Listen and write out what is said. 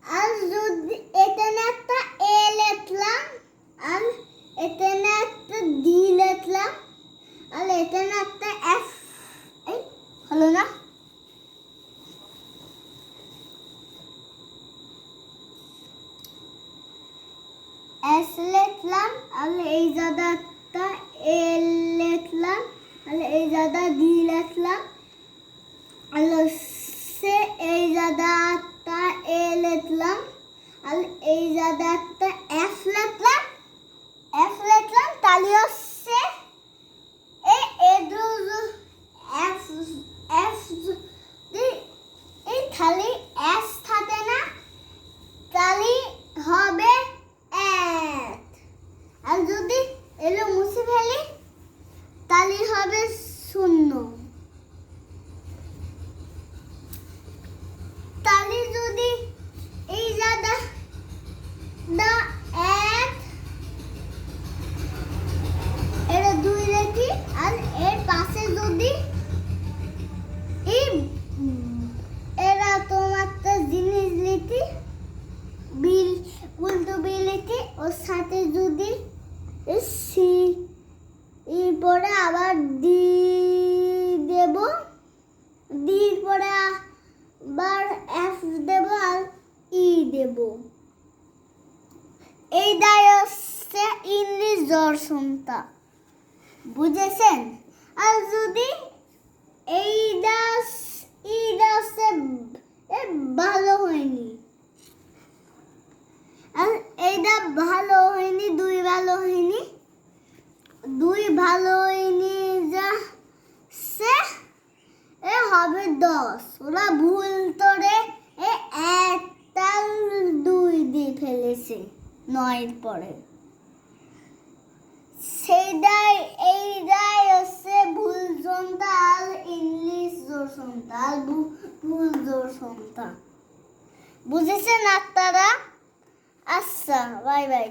আর যদি এখানে একটা এ লিখলাম আর এখানে একটা ডি লিখলাম আর এখানে একটা এফ, এই হলো না? এস লিখলাম আর এই জায়গাটা এ লিখলাম আর এই জায়গা ডি লিখলাম আর সে এই জায়গাটা এ লিখলাম আর এই জায়গাটা এফ লিখলাম তাহলে হচ্ছে এই খালি এস থাকে না, তাহলে হবে এক। আর যদি এলো মুছে ফেলি তাহলে হবে শূন্য। তাহলে যদি এই জায়গা এক এর দুই লিখি আর এর পাশে যদি এরা তোমার জিনিস লিখি বিল উল্টো বিল লিখি ওর সাথে যদি সি পরে আবার ডি দেব, ডি পরে আবার এফ দেব আর ই দেব। এইটাই হচ্ছে ইংলিশ দর্শনটা, বুঝেছেন? আর যদি এইটা ভালো হয়নি আর এইটা ভালো হয়নি, দুই ভালো হয়নি যা এ হবে 10। ওরা ভুল করে একটা 2 দিয়ে ফেলেছে 9 পরে। এইটাই হচ্ছে ভুল জোনটা আর ইংলিশ দর্শনটা আর ভুল দর্শনটা, বুঝেছেন আপনারা? আচ্ছা, বাই বাই।